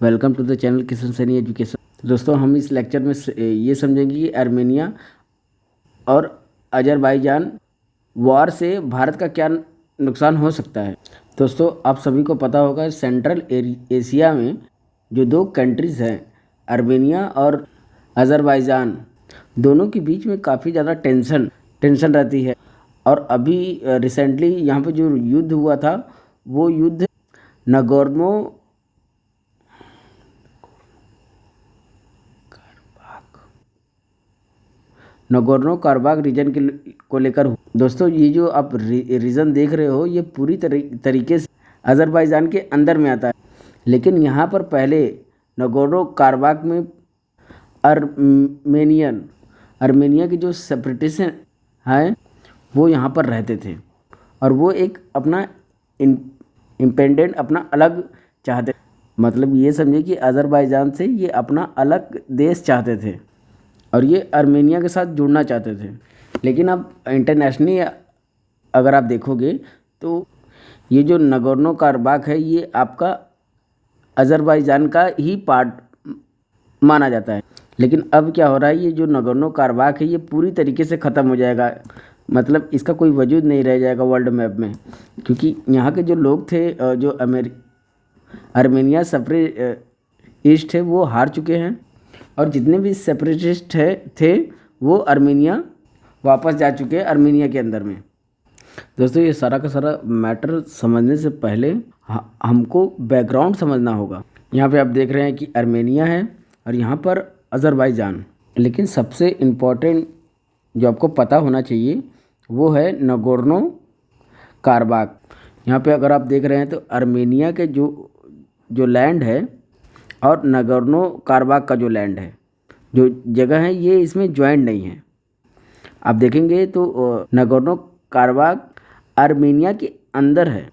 Welcome to the channel Kishan Saini education. दोस्तों, हम इस लेक्चर में ये समझेंगे कि आर्मेनिया और अजरबैजान वॉर से भारत का क्या नुकसान हो सकता है। दोस्तों, आप सभी को पता होगा सेंट्रल एशिया में जो दो कंट्रीज़ हैं आर्मेनिया और अजरबैजान, दोनों के बीच में काफ़ी ज़्यादा टेंशन रहती है। और अभी रिसेंटली यहाँ पे जो युद्ध हुआ था वो युद्ध नगोर्नो नगोर्नो कराबाख रीजन को लेकर। दोस्तों, ये जो आप रीजन देख रहे हो ये पूरी तरीके से अजरबैजान के अंदर में आता है, लेकिन यहाँ पर पहले नगोर्नो कराबाख में आर्मेनिया के जो सेपरेटिस्ट हैं वो यहाँ पर रहते थे और वो एक अपना इंडिपेंडेंट अपना अलग चाहते। मतलब ये समझे कि अजरबैजान से ये अपना अलग देश चाहते थे और ये आर्मेनिया के साथ जुड़ना चाहते थे। लेकिन अब इंटरनेशनली अगर आप देखोगे तो ये जो नगोर्नो कराबाख है ये आपका अजरबैजान का ही पार्ट माना जाता है। लेकिन अब क्या हो रहा है, ये जो नगोर्नो कराबाख है ये पूरी तरीके से ख़त्म हो जाएगा। मतलब इसका कोई वजूद नहीं रह जाएगा वर्ल्ड मैप में, क्योंकि यहाँ के जो लोग थे जो आर्मेनिया सेपरेटिस्ट थे वो हार चुके हैं और जितने भी सेपरेटिस्ट थे वो आर्मेनिया वापस जा चुके हैं आर्मेनिया के अंदर में। दोस्तों, ये सारा का सारा मैटर समझने से पहले हमको बैकग्राउंड समझना होगा। यहाँ पे आप देख रहे हैं कि आर्मेनिया है और यहाँ पर अजरबैजान। लेकिन सबसे इम्पोर्टेंट जो आपको पता होना चाहिए वो है नगोर्नो कराबाख। यहाँ पे अगर आप देख रहे हैं तो आर्मेनिया के जो लैंड है और नगोर्नो कराबाख का जो लैंड है, जो जगह है, ये इसमें ज्वाइंट नहीं है। आप देखेंगे तो नगोर्नो कराबाख आर्मेनिया के अंदर है।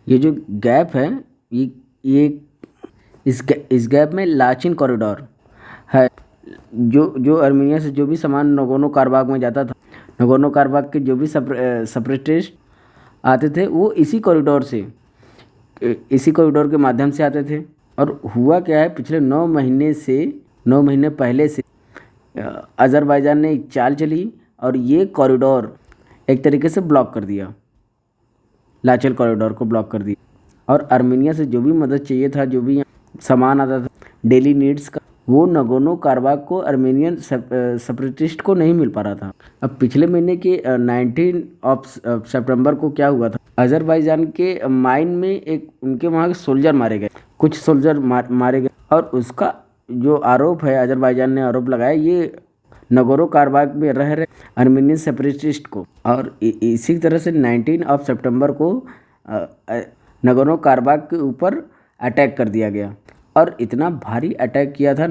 ये जो गैप है ये इस गैप में लाचिन कॉरिडोर है। जो आर्मेनिया से जो भी सामान नगोर्नो कराबाख में जाता था, नगोर्नो कराबाख के जो भी सेपरेटिस्ट आते थे वो इसी कॉरिडोर के माध्यम से आते थे। और हुआ क्या है, पिछले 9 महीने पहले से अजरबैजान ने एक चाल चली और ये कॉरिडोर एक तरीके से ब्लॉक कर दिया, लाचेल कॉरिडोर को ब्लॉक कर दिया। और आर्मेनिया से जो भी मदद चाहिए था, जो भी सामान आता था डेली नीड्स का, वो नगोर्नो कराबाख को आर्मेनियन सेपरेटिस्ट को नहीं मिल पा रहा था। अब पिछले महीने के 19 सितंबर को क्या हुआ था, अजरबैजान के माइन में एक उनके वहाँ के सोल्जर मारे गए, कुछ सोल्जर मारे गए। और उसका जो आरोप है, अजरबैजान ने आरोप लगाया ये नगोर्नो कराबाख में रह रहे आर्मेनियन सेपरेटिस्ट को। और इसी तरह से 19 सितंबर को नगोर्नो कराबाख के ऊपर अटैक कर दिया गया। और इतना भारी अटैक किया था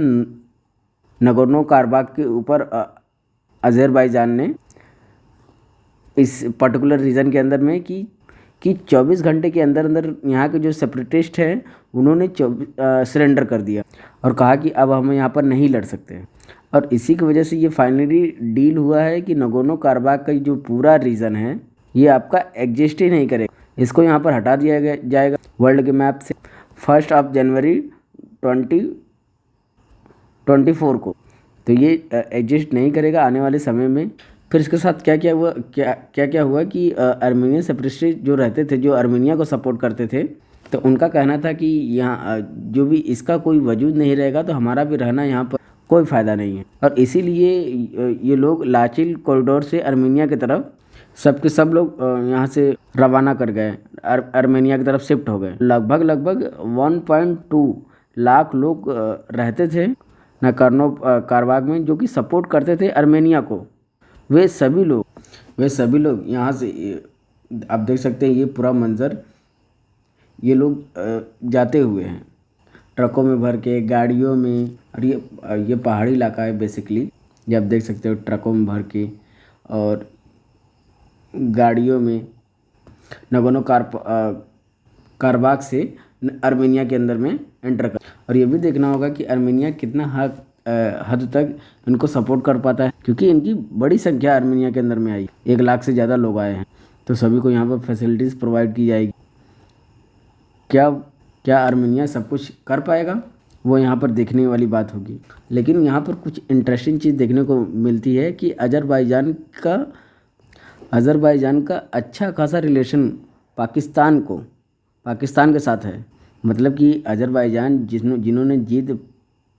नगोर्नो कराबाख के ऊपर अजरबैजान ने इस पर्टिकुलर रीजन के अंदर में कि 24 घंटे के अंदर अंदर यहाँ के जो सेपरेटिस्ट हैं उन्होंने सरेंडर कर दिया और कहा कि अब हम यहाँ पर नहीं लड़ सकते। और इसी की वजह से ये फाइनली डील हुआ है कि नगोर्नो कराबाख का जो पूरा रीजन है ये आपका एग्जिस्ट ही नहीं करेगा। इसको यहाँ पर हटा दिया जाएगा वर्ल्ड के मैप से 1 जनवरी 2024 को। तो ये एग्जिस्ट नहीं करेगा आने वाले समय में। फिर इसके साथ क्या क्या हुआ कि आर्मेनियन सेपरेटिस्ट जो रहते थे, जो आर्मेनिया को सपोर्ट करते थे, तो उनका कहना था कि यहाँ जो भी इसका कोई वजूद नहीं रहेगा तो हमारा भी रहना यहाँ पर कोई फ़ायदा नहीं है। और इसीलिए ये लोग लाचिल कॉरिडोर से आर्मेनिया की तरफ सब लोग यहाँ से रवाना कर गए, आर्मेनिया की तरफ शिफ्ट हो गए। लगभग 1.2 लाख लोग रहते थे नगोर्नो कराबाख में, जो कि सपोर्ट करते थे आर्मेनिया को। वे सभी लोग यहाँ से आप देख सकते हैं ये पूरा मंज़र, ये लोग जाते हुए हैं ट्रकों में भर के, गाड़ियों में। और ये पहाड़ी इलाका है बेसिकली, ये आप देख सकते हो, ट्रकों में भर के और गाड़ियों में नगोर्नो कराबाख से आर्मेनिया के अंदर में एंटर कर। और ये भी देखना होगा कि आर्मेनिया कितना हद तक इनको सपोर्ट कर पाता है, क्योंकि इनकी बड़ी संख्या आर्मेनिया के अंदर में आई, 1 लाख से ज़्यादा लोग आए हैं। तो सभी को यहाँ पर फैसिलिटीज़ प्रोवाइड की जाएगी। क्या आर्मेनिया सब कुछ कर पाएगा? वो यहाँ पर देखने वाली बात होगी। लेकिन यहाँ पर कुछ इंटरेस्टिंग चीज़ देखने को मिलती है कि अज़रबैजान का अच्छा खासा रिलेशन पाकिस्तान के साथ है। मतलब कि अज़रबैजान जिन्होंने जीत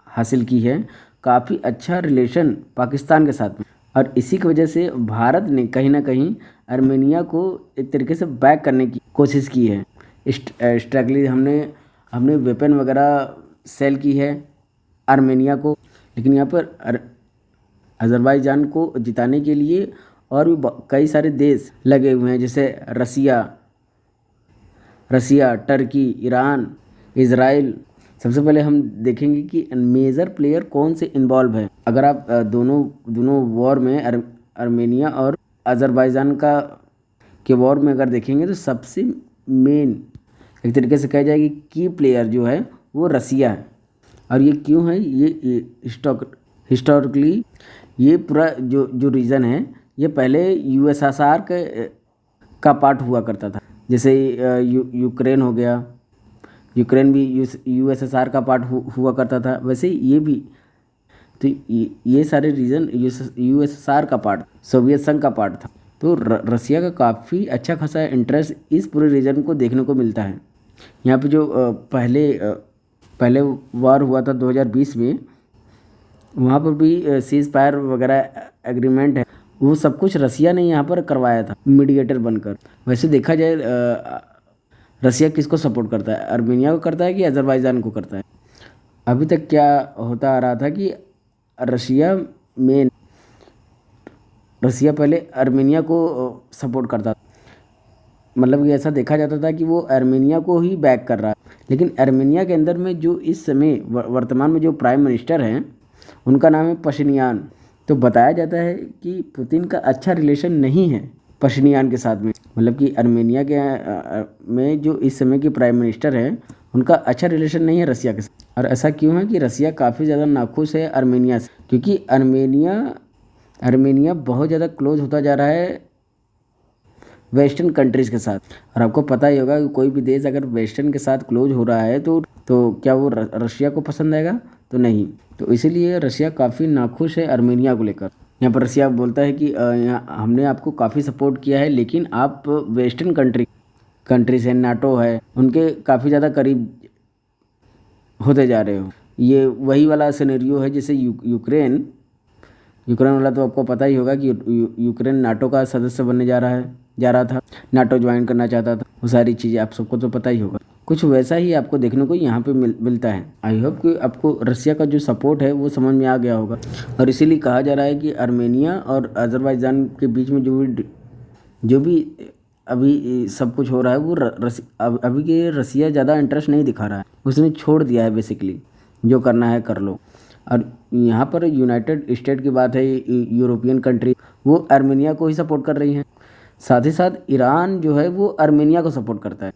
हासिल की है, काफ़ी अच्छा रिलेशन पाकिस्तान के साथ में, और इसी की वजह से भारत ने कहीं ना कहीं आर्मेनिया को एक तरीके से बैक करने की कोशिश की है। स्ट्रैगली हमने वेपन वगैरह सेल की है आर्मेनिया को। लेकिन यहाँ पर अज़रबैजान को जिताने के लिए और भी कई सारे देश लगे हुए हैं, जैसे रसिया, टर्की, ईरान, इज़राइल। सबसे पहले हम देखेंगे कि मेजर प्लेयर कौन से इन्वॉल्व है। अगर आप दोनों वॉर में आर्मेनिया और अज़रबैजान के वॉर में अगर देखेंगे तो सबसे मेन एक तरीके से कहा जाए कि की प्लेयर जो है वो रसिया है। और ये क्यों है, ये हिस्टोरिकली ये पूरा जो रीजन है ये पहले यूएसएसआर का पार्ट हुआ करता था। जैसे यूक्रेन हो गया, यूक्रेन भी यूएसएसआर का पार्ट हुआ करता था, वैसे ये भी। तो ये सारे रीजन यूएसएसआर का पार्ट, सोवियत संघ का पार्ट था। तो रसिया का काफ़ी अच्छा खासा इंटरेस्ट इस पूरे रीजन को देखने को मिलता है। यहाँ पे जो पहले वार हुआ था 2020 में, वहाँ पर भी सीज फायर वगैरह एग्रीमेंट है, वो सब कुछ रसिया ने यहाँ पर करवाया था मीडिएटर बनकर। वैसे देखा जाए रसिया किसको सपोर्ट करता है, आर्मेनिया को करता है कि अज़रबैजान को करता है? अभी तक क्या होता आ रहा था कि रसिया पहले आर्मेनिया को सपोर्ट करता था। मतलब कि ऐसा देखा जाता था कि वो आर्मेनिया को ही बैक कर रहा है। लेकिन आर्मेनिया के अंदर में जो इस समय वर्तमान में जो प्राइम मिनिस्टर हैं, उनका नाम है पशिनियान। तो बताया जाता है कि पुतिन का अच्छा रिलेशन नहीं है पशिनियान के साथ में। मतलब कि आर्मेनिया में जो इस समय के प्राइम मिनिस्टर हैं, उनका अच्छा रिलेशन नहीं है रसिया के साथ। और ऐसा क्यों है कि रसिया काफ़ी ज़्यादा नाखुश है आर्मेनिया से, क्योंकि आर्मेनिया बहुत ज़्यादा क्लोज होता जा रहा है वेस्टर्न कंट्रीज़ के साथ। और आपको पता ही होगा कि कोई भी देश अगर वेस्टर्न के साथ क्लोज हो रहा है तो क्या वो रशिया को पसंद आएगा? तो नहीं। तो इसीलिए रशिया काफ़ी नाखुश है आर्मेनिया को लेकर। यहाँ पर रसिया बोलता है कि हमने आपको काफ़ी सपोर्ट किया है, लेकिन आप वेस्टर्न कंट्रीज हैं, नाटो है, उनके काफ़ी ज़्यादा करीब होते जा रहे हो। ये वही वाला सिनेरियो है जैसे यूक्रेन वाला। तो आपको पता ही होगा कि यूक्रेन नाटो का सदस्य बनने जा रहा था, नाटो ज्वाइन करना चाहता था। वो सारी चीज़ें आप सबको तो पता ही होगा। कुछ वैसा ही आपको देखने को यहाँ पे मिलता है। आई होप कि आपको रसिया का जो सपोर्ट है वो समझ में आ गया होगा। और इसीलिए कहा जा रहा है कि आर्मेनिया और अज़रबैजान के बीच में जो भी अभी सब कुछ हो रहा है वो अभी के रसिया ज़्यादा इंटरेस्ट नहीं दिखा रहा है। उसने छोड़ दिया है बेसिकली, जो करना है कर लो। और यहाँ पर यूनाइटेड स्टेट की बात है, यूरोपियन कंट्री वो आर्मेनिया को ही सपोर्ट कर रही हैं। साथ ही साथ ईरान जो है वो आर्मेनिया को सपोर्ट करता है।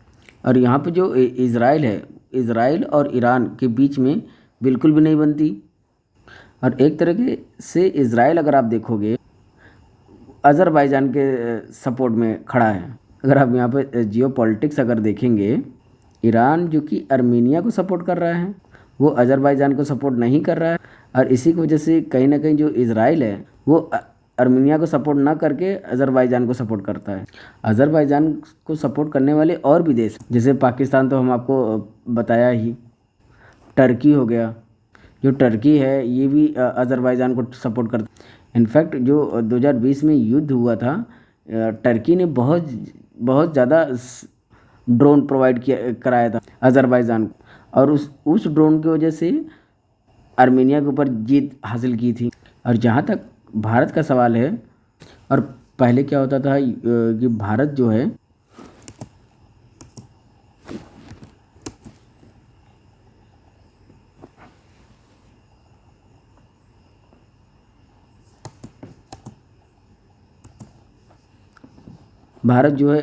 और यहाँ पे जो इज़राइल है, इज़राइल और ईरान के बीच में बिल्कुल भी नहीं बनती। और एक तरह से इज़राइल अगर आप देखोगे अज़रबैजान के सपोर्ट में खड़ा है। अगर आप यहाँ पे जियो पॉलिटिक्स अगर देखेंगे, ईरान जो कि आर्मेनिया को सपोर्ट कर रहा है, वो अज़रबैजान को सपोर्ट नहीं कर रहा है। और इसी की वजह से कहीं ना कहीं जो इज़राइल है वो आर्मेनिया को सपोर्ट ना करके अज़रबैजान को सपोर्ट करता है। अज़रबैजान को सपोर्ट करने वाले और भी देश, जैसे पाकिस्तान तो हम आपको बताया ही, टर्की हो गया। जो टर्की है ये भी अज़रबैजान को सपोर्ट करता है। इनफैक्ट जो 2020 में युद्ध हुआ था, टर्की ने बहुत ज़्यादा ड्रोन प्रोवाइड कराया था अज़रबैजान को, और उस ड्रोन की वजह से आर्मेनिया के ऊपर जीत हासिल की थी। और जहाँ तक भारत का सवाल है, और पहले क्या होता था कि भारत जो है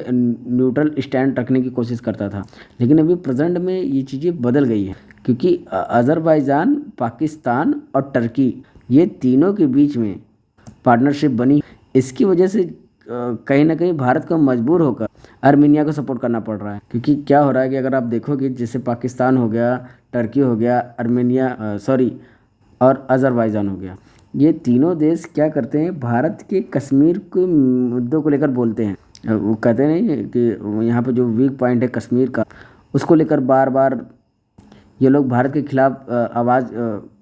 न्यूट्रल स्टैंड रखने की कोशिश करता था। लेकिन अभी प्रेजेंट में ये चीज़ें बदल गई हैं, क्योंकि अज़रबैजान, पाकिस्तान और टर्की ये तीनों के बीच में पार्टनरशिप बनी। इसकी वजह से कहीं ना कहीं भारत को मजबूर होकर आर्मीनिया को सपोर्ट करना पड़ रहा है, क्योंकि क्या हो रहा है कि अगर आप देखोगे जैसे पाकिस्तान हो गया, टर्की हो गया, आर्मेनिया सॉरी और अज़रबैजान हो गया, ये तीनों देश क्या करते हैं, भारत के कश्मीर के मुद्दों को लेकर बोलते हैं। वो कहते नहीं कि यहाँ पे जो वीक पॉइंट है कश्मीर का, उसको लेकर बार बार ये लोग भारत के खिलाफ आवाज़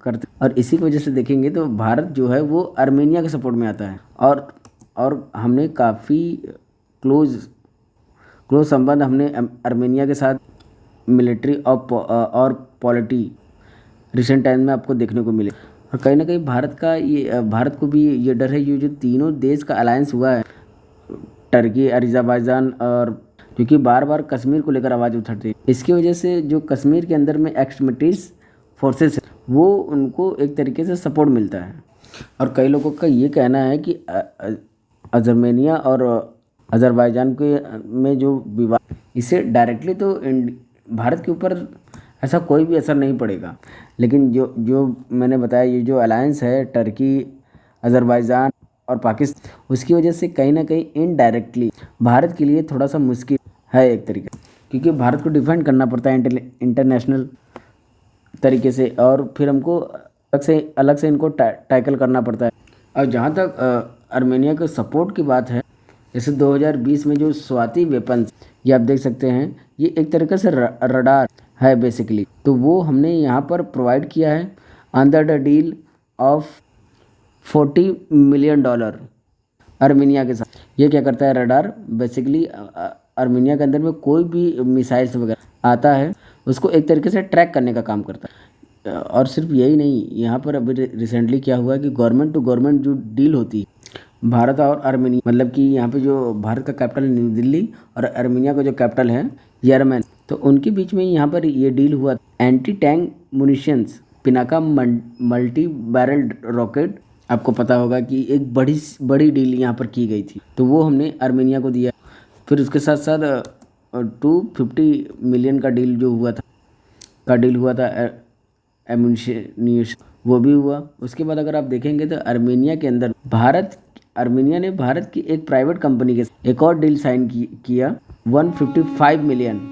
करते, और इसी की वजह से देखेंगे तो भारत जो है वो आर्मेनिया के सपोर्ट में आता है। और हमने काफ़ी क्लोज क्लोज संबंध हमने आर्मेनिया के साथ मिलिट्री और पॉलिटी रिसेंट टाइम में आपको देखने को मिले। और कहीं ना कहीं भारत को भी ये डर है, ये जो तीनों देश का अलायंस हुआ है, टर्की, अज़रबैजान, और क्योंकि बार बार कश्मीर को लेकर आवाज़ उठाते हैं, इसकी वजह से जो कश्मीर के अंदर में एक्सट्रीमिस्ट फोर्सेस है वो उनको एक तरीके से सपोर्ट मिलता है। और कई लोगों का ये कहना है कि आर्मेनिया और अज़रबैजान के में जो विवाद, इससे डायरेक्टली तो भारत के ऊपर ऐसा कोई भी असर नहीं पड़ेगा, लेकिन जो मैंने बताया ये जो अलायंस है टर्की, अज़रबैजान और पाकिस्तान, उसकी वजह से कहीं ना कहीं इनडायरेक्टली भारत के लिए थोड़ा सा मुश्किल है एक तरीके से, क्योंकि भारत को डिफेंड करना पड़ता है इंटरनेशनल तरीके से, और फिर हमको अलग से इनको टैकल करना पड़ता है। और जहाँ तक आर्मेनिया के सपोर्ट की बात है, जैसे 2020 में जो स्वाति वेपन्स, ये आप देख सकते हैं, ये एक तरीके से रडार है बेसिकली, तो वो हमने यहाँ पर प्रोवाइड किया है under the deal of $40 million Armenia के साथ। ये क्या करता है, रडार बेसिकली आर्मेनिया के अंदर में कोई भी मिसाइल्स वगैरह आता है उसको एक तरीके से ट्रैक करने का काम करता है। और सिर्फ यही नहीं, यहाँ पर अभी रिसेंटली क्या हुआ कि गवर्नमेंट टू गवर्नमेंट जो डील होती है भारत और आर्मेनिया, मतलब कि यहाँ पे जो भारत का कैपिटल न्यू दिल्ली और आर्मेनिया का जो कैपिटल है यरमन, तो उनके बीच में यहाँ पर ये डील हुआ। Anti tank munitions, Pinaka multi barrel rocket, आपको पता होगा कि एक बड़ी डील यहाँ पर की गई थी, तो वो हमने आर्मेनिया को दिया। फिर उसके साथ साथ 250 मिलियन का डील हुआ था एम्यूनिशन, वो भी हुआ। उसके बाद अगर आप देखेंगे तो आर्मेनिया के अंदर आर्मेनिया ने भारत की एक प्राइवेट कंपनी के साथ एक और डील साइन किया 155 मिलियन